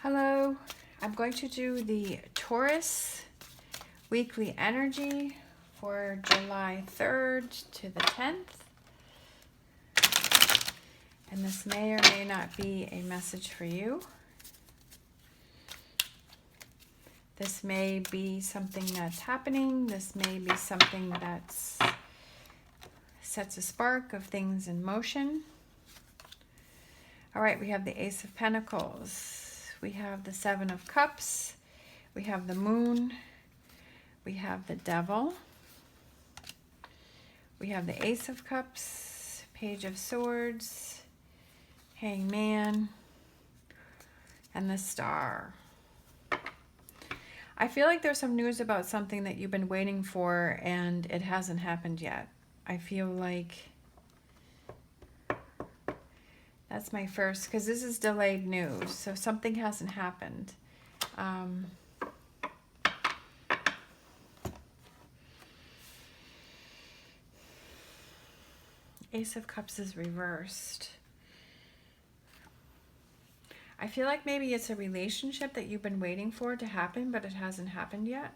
Hello, I'm going to do the Taurus weekly energy for July 3rd to the 10th. And this may or may not be a message for you. This may be something that's happening. This may be something that's sets a spark of things in motion. All right, we have the Ace of Pentacles. We have the Seven of Cups. We have the Moon. We have the Devil. We have the Ace of Cups, Page of Swords, Hangman, and the Star. I feel like there's some news about something that you've been waiting for and it hasn't happened yet. I feel like that's my first, because this is delayed news, so something hasn't happened. Ace of Cups is reversed. I feel like maybe it's a relationship that you've been waiting for to happen, but it hasn't happened yet.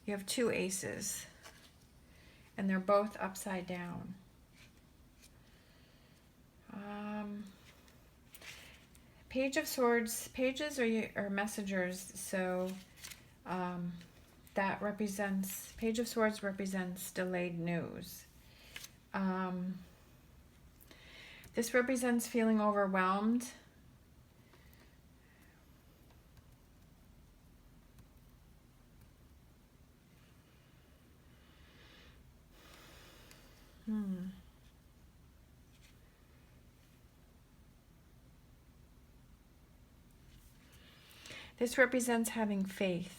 You have two aces, and they're both upside down. Page of Swords, pages are messengers, so that represents, Page of Swords represents delayed news. This represents feeling overwhelmed. This represents having faith.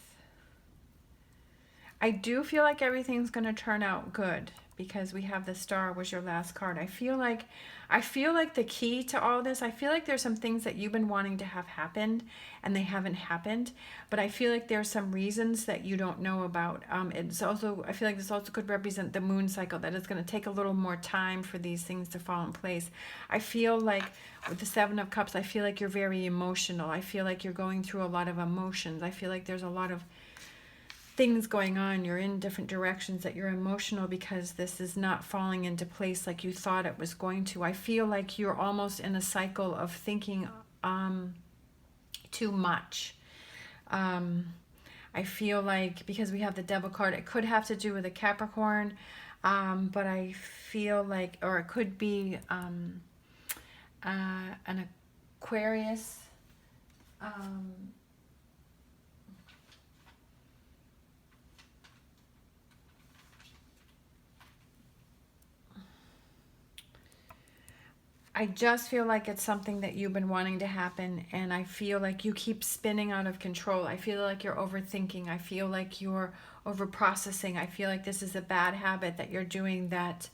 I do feel like everything's going to turn out good because we have the Star was your last card. I feel like the key to all this, I feel like there's some things that you've been wanting to have happened and they haven't happened, but I feel like there's some reasons that you don't know about. It's also, I feel like this also could represent the moon cycle, that it's going to take a little more time for these things to fall in place. I feel like with the Seven of Cups, I feel like you're very emotional. I feel like you're going through a lot of emotions. I feel like there's a lot of things going on. You're in different directions, that you're emotional because this is not falling into place like you thought it was going to. I feel like you're almost in a cycle of thinking too much. I feel like because we have the Devil card, it could have to do with a Capricorn, but I feel like, or it could be an Aquarius. I just feel like it's something that you've been wanting to happen, and I feel like you keep spinning out of control. I feel like you're overthinking. I feel like you're overprocessing. I feel like this is a bad habit that you're doing, that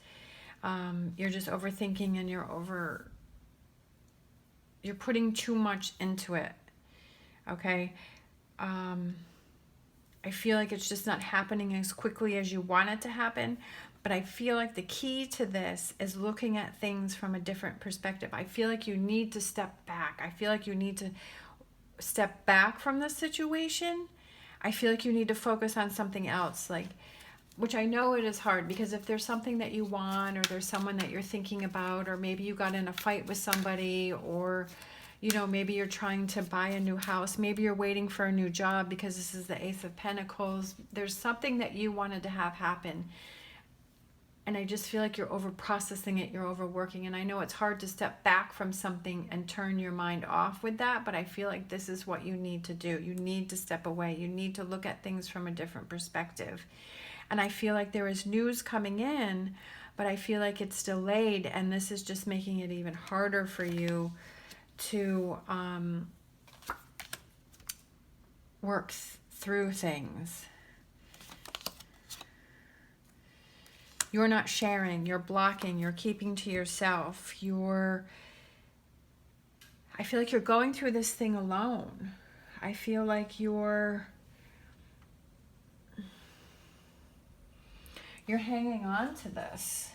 you're just overthinking and you're putting too much into it, okay? I feel like it's just not happening as quickly as you want it to happen. But I feel like the key to this is looking at things from a different perspective. I feel like you need to step back. I feel like you need to step back from the situation. I feel like you need to focus on something else, like, which I know it is hard, because if there's something that you want, or there's someone that you're thinking about, or maybe you got in a fight with somebody, or maybe you're trying to buy a new house, maybe you're waiting for a new job because this is the Ace of Pentacles. There's something that you wanted to have happen. And I just feel like you're over processing it, you're overworking. And I know it's hard to step back from something and turn your mind off with that, but I feel like this is what you need to do. You need to step away. You need to look at things from a different perspective. And I feel like there is news coming in, but I feel like it's delayed, and this is just making it even harder for you to work through things. You're not sharing, you're blocking, you're keeping to yourself. I feel like you're going through this thing alone. I feel like you're hanging on to this.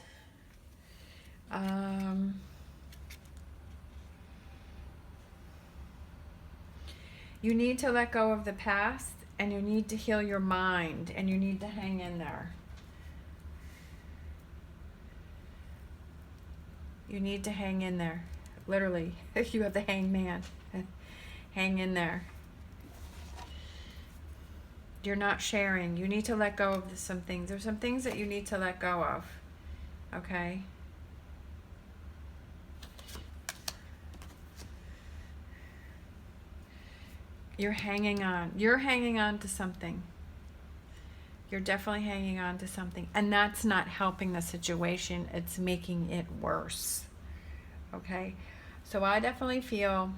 You need to let go of the past, and you need to heal your mind, and you need to hang in there. You need to hang in there. Literally, you have the hangman. Hang in there. You're not sharing. You need to let go of some things. There's some things that you need to let go of. Okay? You're hanging on. You're hanging on to something. You're definitely hanging on to something. And that's not helping the situation. It's making it worse. Okay? So I definitely feel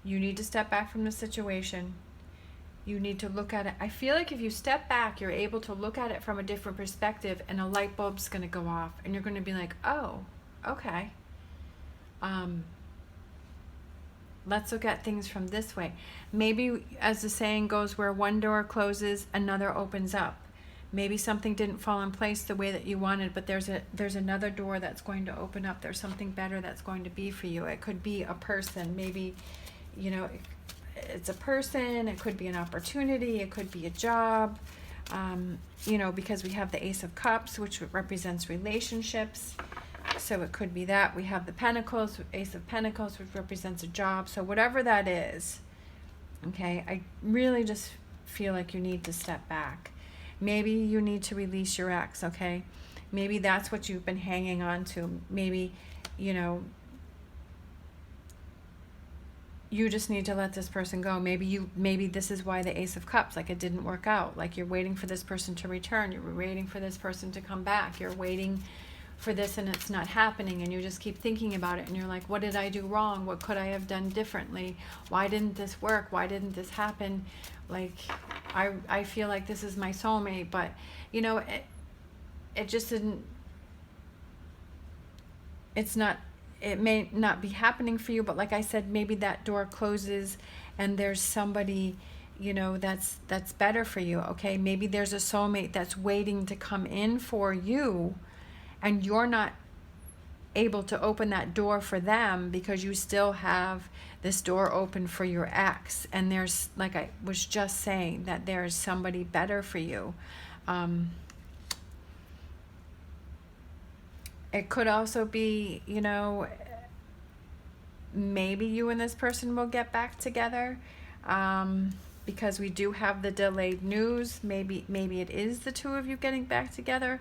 you need to step back from the situation. You need to look at it. I feel like if you step back, you're able to look at it from a different perspective, and a light bulb's going to go off, and you're going to be like, oh, okay. Let's look at things from this way. Maybe, as the saying goes, where one door closes, another opens up. Maybe something didn't fall in place the way that you wanted, but there's another door that's going to open up. There's something better that's going to be for you. It could be a person. Maybe, you know, it's a person. It could be an opportunity. It could be a job. You know, because we have the Ace of Cups, which represents relationships. So it could be that. We have the Pentacles, Ace of Pentacles, which represents a job. So whatever that is, okay, I really just feel like you need to step back. Maybe you need to release your ex, okay? Maybe that's what you've been hanging on to. Maybe, you know, you just need to let this person go. Maybe this is why the Ace of Cups, like it didn't work out. Like you're waiting for this person to return. You're waiting for this person to come back. You're waiting for this and it's not happening, and you just keep thinking about it, and you're like, what did I do wrong? What could I have done differently? Why didn't this work? Why didn't this happen? Like I feel like this is my soulmate, but you know, it just didn't, it may not be happening for you, but like I said, maybe that door closes and there's somebody, you know, that's better for you. Okay, maybe there's a soulmate that's waiting to come in for you, and you're not able to open that door for them because you still have this door open for your ex. And there's, like I was just saying, that there's somebody better for you. It could also be, you know, maybe you and this person will get back together, because we do have the delayed news. Maybe it is the two of you getting back together.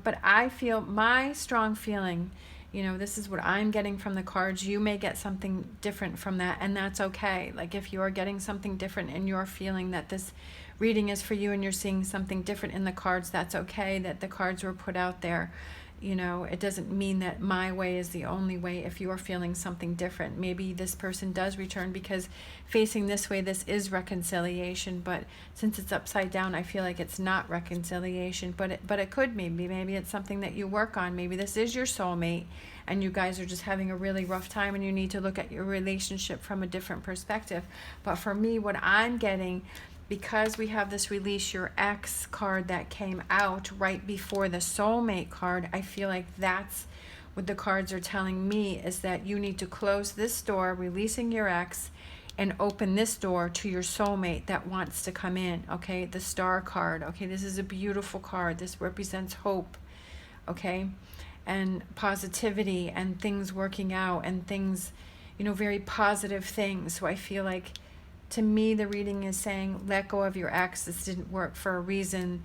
But I feel, my strong feeling, you know, this is what I'm getting from the cards. You may get something different from that, and that's okay. Like if you're getting something different and you're feeling that this reading is for you and you're seeing something different in the cards, that's okay, that the cards were put out there. You know, it doesn't mean that my way is the only way. If you're feeling something different, maybe this person does return, because facing this way, this is reconciliation. But since it's upside down, I feel like it's not reconciliation. But it could maybe it's something that you work on. Maybe this is your soulmate, and you guys are just having a really rough time, and you need to look at your relationship from a different perspective. But for me, what I'm getting, because we have this release your ex card that came out right before the soulmate card, I feel like that's what the cards are telling me, is that you need to close this door, releasing your ex, and open this door to your soulmate that wants to come in. Okay, the Star card. Okay, this is a beautiful card. This represents hope. Okay, and positivity and things working out and things, you know, very positive things. So I feel like, to me, the reading is saying, let go of your ex. This didn't work for a reason.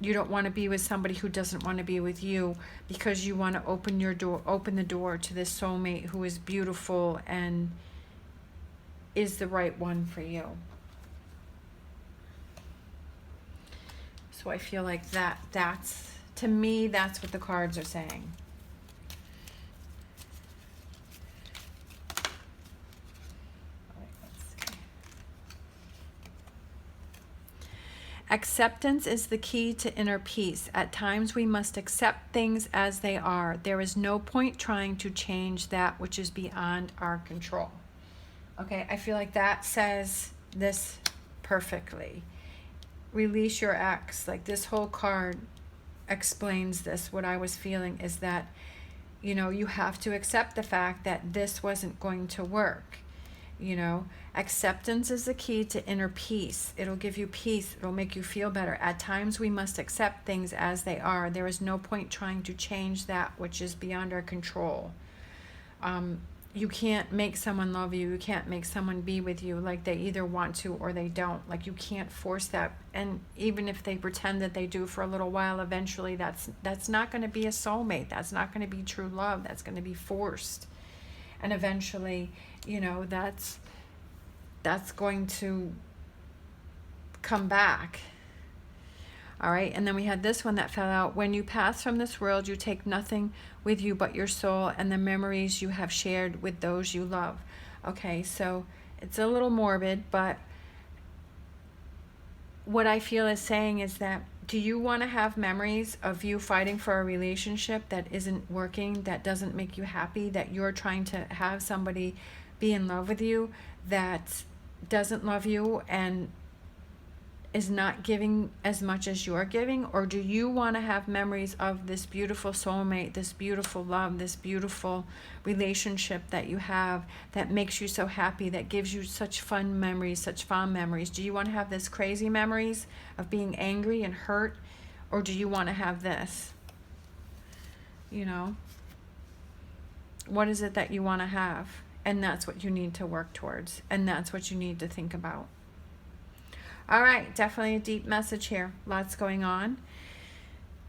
You don't want to be with somebody who doesn't want to be with you, because you want to open the door to this soulmate who is beautiful and is the right one for you. So I feel like that's, to me, that's what the cards are saying. Acceptance is the key to inner peace. At times we must accept things as they are. There is no point trying to change that which is beyond our control. Okay, I feel like that says this perfectly. Release your ex. Like this whole card explains this. What I was feeling is that you know, you have to accept the fact that this wasn't going to work. You know, acceptance is the key to inner peace. It'll give you peace. It'll make you feel better. At times we must accept things as they are. There is no point trying to change that which is beyond our control. You can't make someone love you. You can't make someone be with you. Like, they either want to or they don't. Like, you can't force that. And even if they pretend that they do for a little while, eventually that's not going to be a soulmate. That's not going to be true love. That's going to be forced. And eventually, you know, that's going to come back. All right, and then we had this one that fell out. When you pass from this world, you take nothing with you but your soul and the memories you have shared with those you love. Okay, so it's a little morbid, but what I feel is saying is that, do you want to have memories of you fighting for a relationship that isn't working, that doesn't make you happy, that you're trying to have somebody be in love with you that doesn't love you and is not giving as much as you're giving? Or do you want to have memories of this beautiful soulmate, this beautiful love, this beautiful relationship that you have that makes you so happy, that gives you such fun memories, such fond memories? Do you want to have this crazy memories of being angry and hurt? Or do you want to have this? You know, what is it that you want to have? And that's what you need to work towards. And that's what you need to think about. All right, definitely a deep message here. Lots going on.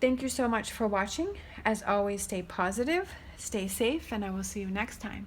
Thank you so much for watching. As always, stay positive, stay safe, and I will see you next time.